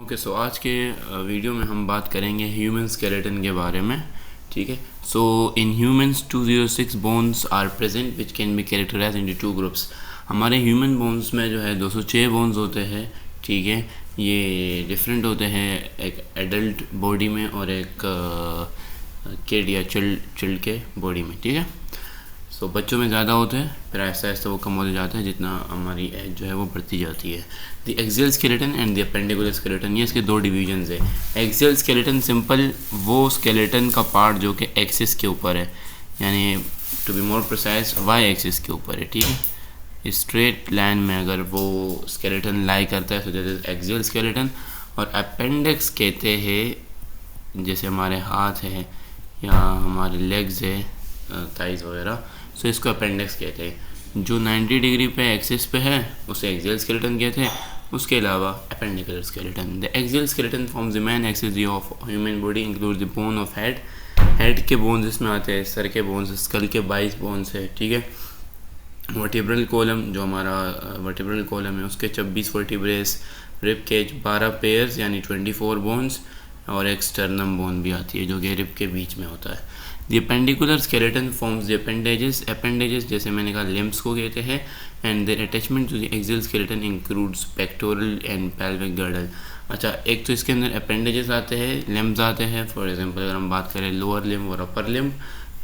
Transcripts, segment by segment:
Okay so आज के video में हम बात करेंगे ह्यूमन स्केलेटन के बारे में। ठीक है, so in humans 206 bones are present which can be characterize into two groups. हमारे ह्यूमन बोन्स में जो है 206 बोन्स होते हैं। ठीक है, ये डिफरेंट होते हैं एक एडल्ट बॉडी में और एक किड या चिल्ड के बॉडी में। ठीक है, सो बच्चों में ज़्यादा होते हैं, फिर ऐसा ऐसा वो कम होते जाते हैं जितना हमारी एज जो है वो बढ़ती जाती है। The axial skeleton and the appendicular skeleton, ये इसके दो डिवीजन्स है। एक्सियल स्केलेटन सिंपल वो स्केलेटन का पार्ट जो कि एक्सिस के ऊपर है, यानी to be more precise Y axis के ऊपर है। ठीक है, स्ट्रेट लाइन में अगर वो स्केलेटन लाई करता है तो दैट इज एक्सियल स्केलेटन। और अपेंडिक्स कहते हैं जैसे हमारे हाथ है या हमारे लेग्स है, थाइज वगैरह, सो इसको अपेंडिक्स कहते हैं। जो 90 डिग्री पे एक्सिस पे है उसे एक्सियल स्केलेटन कहते हैं, उसके अलावा appendicular skeleton. The axial skeleton forms the main axis of human body include the bone of head. Head के बोन्स इसमें आते हैं, सर के बोन्स, स्कल के 22 बोन्स है। ठीक है, वर्टिब्रल कॉलम जो हमारा वर्टिब्रल कॉलम है उसके 26 वर्टिब्रेस, रिब केज 12 पेयर्स यानी 24 बोन्स, और एक स्टर्नम बोन भी आती है जो कि रिब के बीच में होता है। The appendicular skeleton forms the appendages. Appendages जैसे मैंने कहा लिम्स को कहते हैं। And their attachment to the axial skeleton includes pectoral and pelvic girdle. अच्छा, एक तो इसके अंदर अपेंडेजेस आते हैं, लिम्स आते हैं। फॉर एग्जांपल अगर हम बात करें लोअर लिम्ब और अपर लिम्ब,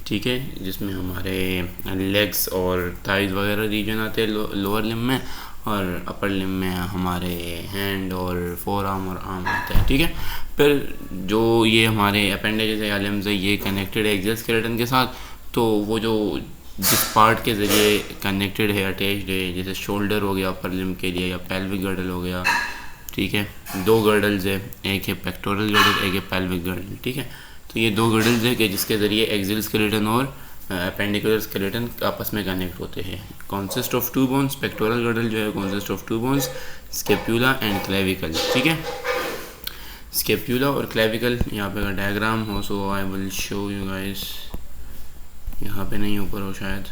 ठीक है, जिसमें हमारे लेग्स और थाइज वगैरह रीजन आते हैं लोअर लिम्ब में, और अपर लिम्ब में हमारे हैंड और फोर आर्म और आर्म आता है। ठीक है, फिर जो ये हमारे अपेंडेजेस है या लिम्स है ये कनेक्टेड है एक्सियल स्केलेटन के साथ, तो वो जो जिस पार्ट के ज़रिए कनेक्टेड है, अटैच्ड है, जैसे शोल्डर हो गया अपर लिम्ब के लिए, या पेल्विक गर्डल हो गया। ठीक है, दो गर्डल्स है, एक है पेक्टोरल गर्डल, एक है पेल्विक गर्डल। ठीक है, तो ये दो गर्डल्स है कि जिसके ज़रिए एक्सियल स्केलेटन और अपेंडिकुलर स्केलेटन आपस में कनेक्ट होते हैं। Consist of 2 bones, pectoral girdle जो है consist of 2 bones, scapula and clavicle. ठीक है, स्केप्यूला और क्लेविकल, यहाँ पे अगर डायग्राम हो so I will show you guys. यहाँ पे नहीं, ऊपर हो शायद,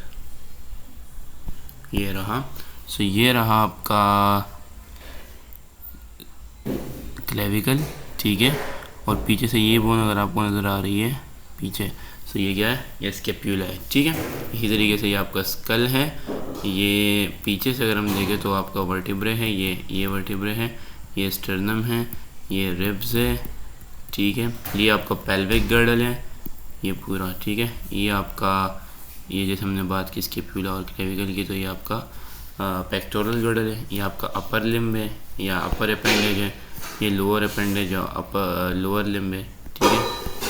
ये रहा। सो ये रहा आपका क्लेविकल। ठीक है, और पीछे से ये बोन अगर आपको नज़र आ रही है पीछे, सो ये क्या है, ये स्केप्यूला है। ठीक है, इसी तरीके से ये आपका स्कल है। ये पीछे से अगर हम देखें तो आपका वर्टिब्रे है, ये वर्टिब्रे है, ये स्टर्नम है, ये रिब्स है। ठीक है, ये आपका पेल्विक गर्डल है ये पूरा। ठीक है, ये आपका, ये जैसे हमने बात की स्केप्यूला और क्लेविकल की, तो ये आपका पेक्टोरल गर्डल है, ये आपका अपर लिम्ब है या अपर अपेंडेज है, ये लोअर अपेंडेज और अपर लोअर लिम्ब है। ठीक है,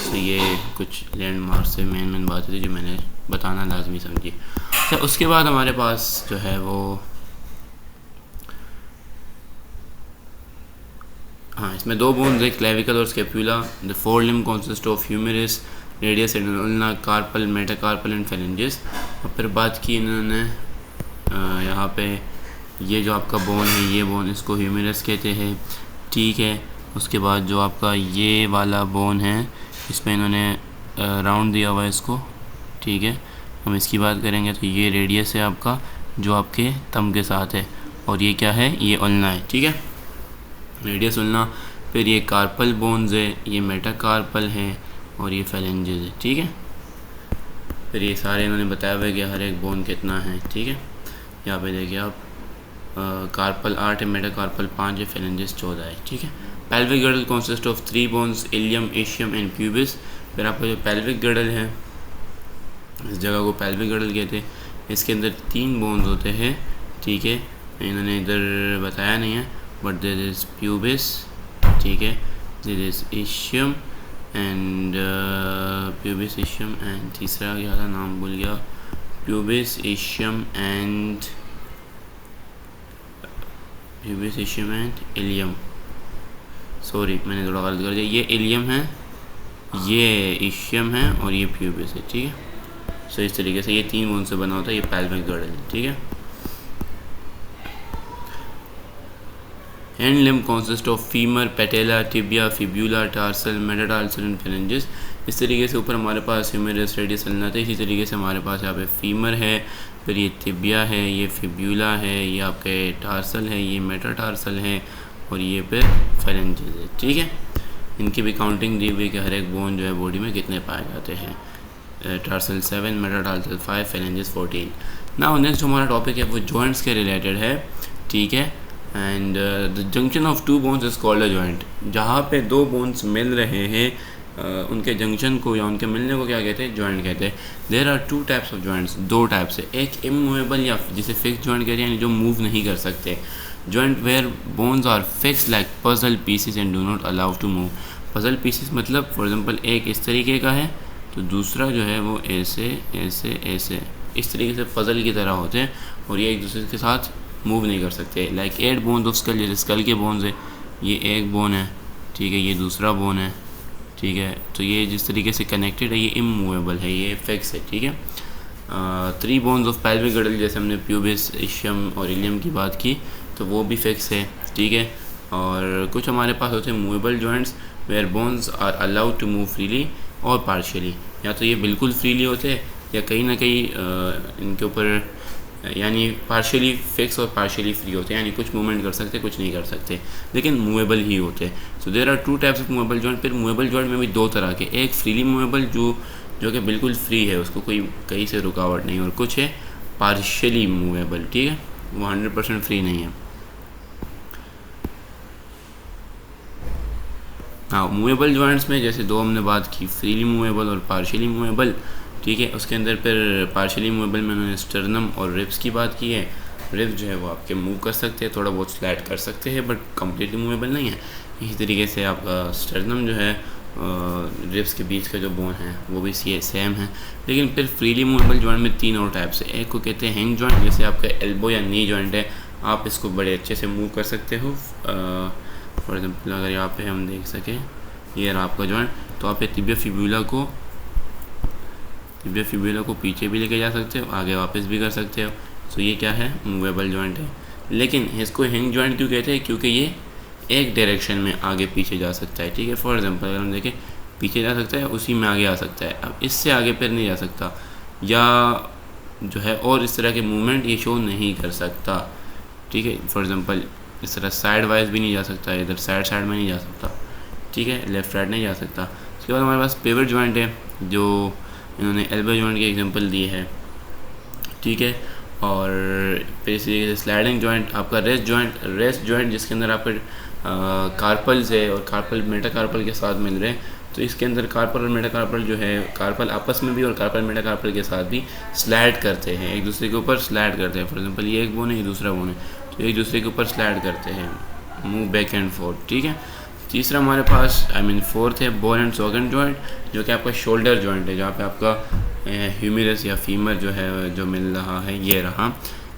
तो ये कुछ लैंडमार्क से मेन बातें थी जो मैंने बताना लाजमी समझी। तो उसके बाद हमारे पास जो है वो, हाँ, इसमें दो बोन्स है, क्लेविकल और scapula. The fore limb consist of humerus, radius and ulna, carpal, metacarpal and phalanges. और फिर बात की इन्होंने यहाँ पे ये जो आपका बोन है, ये बोन इसको ह्यूमेरस कहते हैं। ठीक है, उसके बाद जो आपका ये वाला बोन है इसमें इन्होंने राउंड दिया हुआ है इसको। ठीक है, हम इसकी बात करेंगे तो ये रेडियस है आपका जो आपके थंब के साथ है, और ये क्या है, ये उल्ना है। ठीक है, रेडियस उल्ना। फिर ये कार्पल बोन्स है, ये मेटाकार्पल है, और ये फेलेंजेस है। ठीक है, फिर ये सारे इन्होंने बताया हुआ है कि हर एक बोन कितना है। ठीक है, यहाँ पे देखिए आप, कार्पल 8 है, मेटाकार्पल 5 है, फेलेंजेस 14 है। ठीक है, pelvic girdle consist of 3 bones, ilium, ischium and pubis. फिर आपका जो पेल्विक गर्डल है, इस जगह को पेल्विक गर्डल कहते हैं, इसके अंदर 3 बोन्स होते हैं। ठीक है, इन्होंने इधर बताया नहीं है, बट देयर इज प्यूबिस। ठीक है, there is ischium and pubis, ischium and तीसरा क्या था, नाम भूल गया, pubis, ischium and ilium. Sorry, मैंने थोड़ा गलत कर दिया, ये इलियम है, ये इशियम है, और ये प्यूबिस है। ठीक है, सो इस तरीके से ये 3 बोन से बना होता है ये पेल्विक गर्डल। ठीक है, hand limb consist of femur, patella, tibia, fibula, tarsal, metatarsal and phalanges. इस तरीके से ऊपर हमारे पास ह्यूमेरस, रेडियस, अल्ना था। इसी तरीके से हमारे पास यहाँ पे फीमर है, फिर ये टिबिया है, ये फिब्यूला है, ये आपके टार्सल है, ये मेटाटार्सल है, और ये पे फेरेंजेस है, ठीक है। इनकी भी काउंटिंग दी हुई कि हर एक बोन जो है बॉडी में कितने पाए जाते हैं। Tarsal 7, metatarsal 5, फेरेंजेस 14। नाउ नेक्स्ट जो हमारा टॉपिक है वो जॉइंट्स के रिलेटेड है, ठीक है। And the junction of two bones is called a joint. जहाँ पे दो बोन्स मिल रहे हैं उनके जंक्शन को या उनके मिलने को क्या कहते हैं, जॉइंट कहते हैं। There are two types of joints, दो टाइप्स है। एक इमूवेबल या जिसे फिक्स जॉइंट कहते हैं, यानी जो मूव नहीं कर सकते। Joint where bones are fix like puzzle pieces and do not allow to move. Puzzle pieces मतलब फॉर एग्जांपल एक इस तरीके का है तो दूसरा जो है वो ऐसे ऐसे ऐसे इस तरीके से पजल की तरह होते हैं और ये एक दूसरे के साथ मूव नहीं कर सकते। लाइक 8 बोन्स ऑफ स्कल, जैसे स्कल के बोन्स है, ये एक बोन है, ठीक है, ये दूसरा बोन है, ठीक है। तो ये जिस तरीके से कनेक्टेड है ये इमूवेबल है, ये फिक्स है, ठीक है। 3 बोन्स ऑफ पेल्विक गिर्डल, जैसे हमने प्यूबिस, इशियम और इलियम की बात की, तो वो भी फिक्स है, ठीक है। और कुछ हमारे पास होते हैं movable joints where bones are allowed to move freely और पार्शियली। या तो ये बिल्कुल फ्रीली होते हैं या कहीं ना कहीं इनके ऊपर यानी पार्शियली फिक्स और पार्शियली फ्री होते हैं, यानी कुछ मूवमेंट कर सकते कुछ नहीं कर सकते, लेकिन मूवेबल ही होते हैं। So there are two types of movable joint. फिर मूवेबल जॉइंट में भी दो तरह के, एक फ्रीली मूवेबल जो कि बिल्कुल फ्री है, उसको कोई कहीं से रुकावट नहीं, और कुछ है पार्शियली मूवेबल, ठीक है, वो 100% फ्री नहीं है। हाँ, मूवेबल जॉइंट्स में जैसे दो हमने बात की, फ्रीली मूवेबल और पार्शियली मूवेबल, ठीक है। उसके अंदर फिर पार्शियली मूवेबल में उन्होंने स्टर्नम और रिब्स की बात की है। रिब्स जो है वो आपके मूव कर सकते हैं, थोड़ा बहुत स्लाइड कर सकते हैं, बट कम्प्लीटली मूवेबल नहीं है। इसी तरीके से आपका स्टर्नम जो है रिब्स के बीच का जो बोन है वो भी सेम है। लेकिन फिर फ्रीली मूवेबल जॉइंट में 3 और टाइप्स है। एक को कहते हैं हैंग जॉइंट, जैसे आपका एल्बो या नी जॉइंट है, आप इसको बड़े अच्छे से मूव कर सकते हो। फॉर एग्जाम्पल अगर यहाँ पे हम देख सकें, ये रहा आपका जॉइंट, तो आप तिबिया फिब्यूला को पीछे भी लेके जा सकते हो, आगे वापस भी कर सकते हो। सो ये क्या है, मूवेबल जॉइंट है। लेकिन इसको हैंग जॉइंट क्यों कहते हैं, क्योंकि ये एक डायरेक्शन में आगे पीछे जा सकता है, ठीक है। फॉर एग्जांपल अगर हम देखें, पीछे जा सकता है, उसी में आगे आ सकता है। अब इससे आगे फिर नहीं जा सकता, या जो है और इस तरह के मूवमेंट ये शो नहीं कर सकता, ठीक है। फॉर एग्जांपल इस तरह साइड वाइज भी नहीं जा सकता, इधर साइड में नहीं जा सकता, ठीक है, लेफ्ट राइट नहीं जा सकता। उसके बाद हमारे पास पिवट जॉइंट है, जो इन्होंने एल्बो जॉइंट की एग्जांपल दी है, ठीक है। और फिर इसी तरीके से स्लाइडिंग जॉइंट, आपका रेस्ट जॉइंट जिसके अंदर आपके कार्पल्स है और कार्पल मेटाकार्पल के साथ मिल रहे हैं, तो इसके अंदर कार्पल और मेटाकार्पल जो है, कार्पल आपस में भी और कार्पल मेटाकार्पल के साथ भी स्लाइड करते हैं, एक दूसरे के ऊपर स्लाइड करते हैं। फॉर एग्जांपल ये एक बोन है, ये दूसरा बोन है, तो एक दूसरे के ऊपर स्लाइड करते हैं, मूव बैक एंड फोर्थ, ठीक है। तीसरा हमारे पास फोर्थ है बॉल एंड सॉकेट जॉइंट, जो कि आपका शोल्डर जॉइंट है, जहाँ पे आपका ह्यूमेरस या फीमर जो है जो मिल रहा है, ये रहा,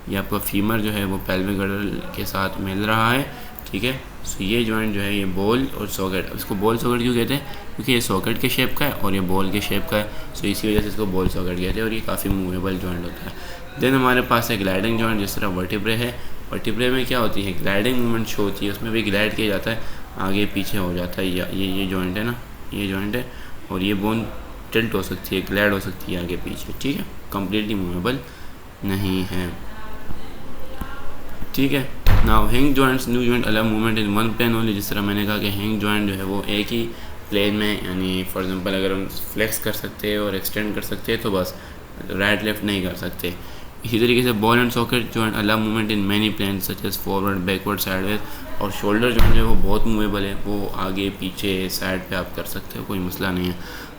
ये आपका फीमर जो है वो पेल्विक गिर्डल के साथ मिल रहा है, ठीक है। सो ये जॉइंट जो है ये बॉल और सॉकेट, इसको बॉल सॉकेट क्यों कहते हैं, क्योंकि ये सॉकेट के शेप का है और ये बॉल के शेप का है, सो इसी वजह से इसको बॉल सॉकेट कहते हैं, और ये काफ़ी मूवेबल जॉइंट होता है। देन हमारे पास है ग्लाइडिंग जॉइंट, जिस तरह वर्टिब्रे है, वर्टिब्रे में क्या होती है, ग्लाइडिंग मूवमेंट शो होती है, उसमें भी ग्लाइड किया जाता है, आगे पीछे हो जाता है। ये जॉइंट है ना, ये जॉइंट है, और ये बोन टिल्ट हो सकती है, ग्लाइड हो सकती है आगे पीछे, ठीक है, कम्प्लीटली मूवेबल नहीं है, ठीक है। Now hinge joints new joint allow movement in one plane only, जिस तरह मैंने कहा कि हैंग जॉइंट जो है वो एक ही प्लेन में, यानी फॉर एग्जांपल अगर हम फ्लेक्स कर सकते हैं और एक्सटेंड कर सकते हैं तो बस, राइट लेफ्ट नहीं कर सकते। इसी तरीके से ball and socket joint allow movement in many plane such as forward, backward, sideways. और शोल्डर जॉइंट जो है वो बहुत मूवेबल है, वो आगे पीछे साइड पे आप कर सकते हो, कोई मसला नहीं है।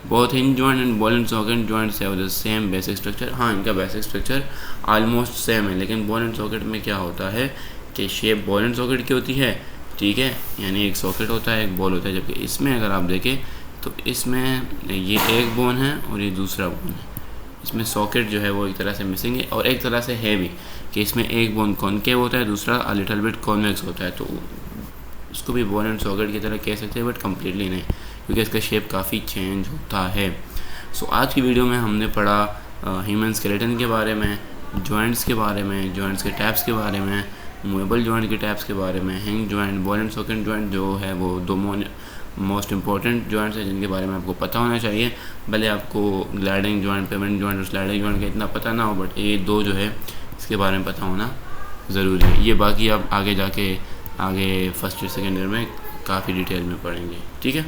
Both hinge joint and ball and socket joints have the same basic structure. हाँ, इनका बेसिक स्ट्रक्चर ऑलमोस्ट सेम है, लेकिन बॉल एंड सॉकेट में क्या होता है कि शेप बॉल एंड सॉकेट की होती है, ठीक है, यानी एक सॉकेट होता है, एक बॉल होता है। जबकि इसमें अगर आप देखें तो इसमें ये एक बोन है और ये दूसरा बोन है, इसमें सॉकेट जो है वो एक तरह से मिसिंग है, और एक तरह से है भी कि इसमें एक बोन कॉनकेव होता है, दूसरा लिटिल बिट कॉन्वेक्स होता है, तो उसको भी बॉल एंड सॉकेट की तरह कह सकते हैं, बट कम्प्लीटली नहीं, क्योंकि इसका शेप काफ़ी चेंज होता है। सो आज की वीडियो में हमने पढ़ा ह्यूमन स्केलेटन के बारे में, जॉइंट्स के बारे में, जॉइंट्स के टाइप्स के बारे में, मूवेबल जॉइंट के टाइप्स के बारे में, hang joint, ball and socket joint जो है वो दो मोस्ट इंपॉर्टेंट जॉइंट्स हैं जिनके बारे में आपको पता होना चाहिए। भले आपको ग्लाइडिंग जॉइंट, पेमेंट जॉइंट और स्लाइडिंग जॉइंट का इतना पता ना हो, बट ये दो जो है इसके बारे में पता होना ज़रूरी है। ये बाकी आप आगे जाके आगे फर्स्ट ईयर सेकेंड ईयर में काफ़ी डिटेल में पढ़ेंगे। ठीक है।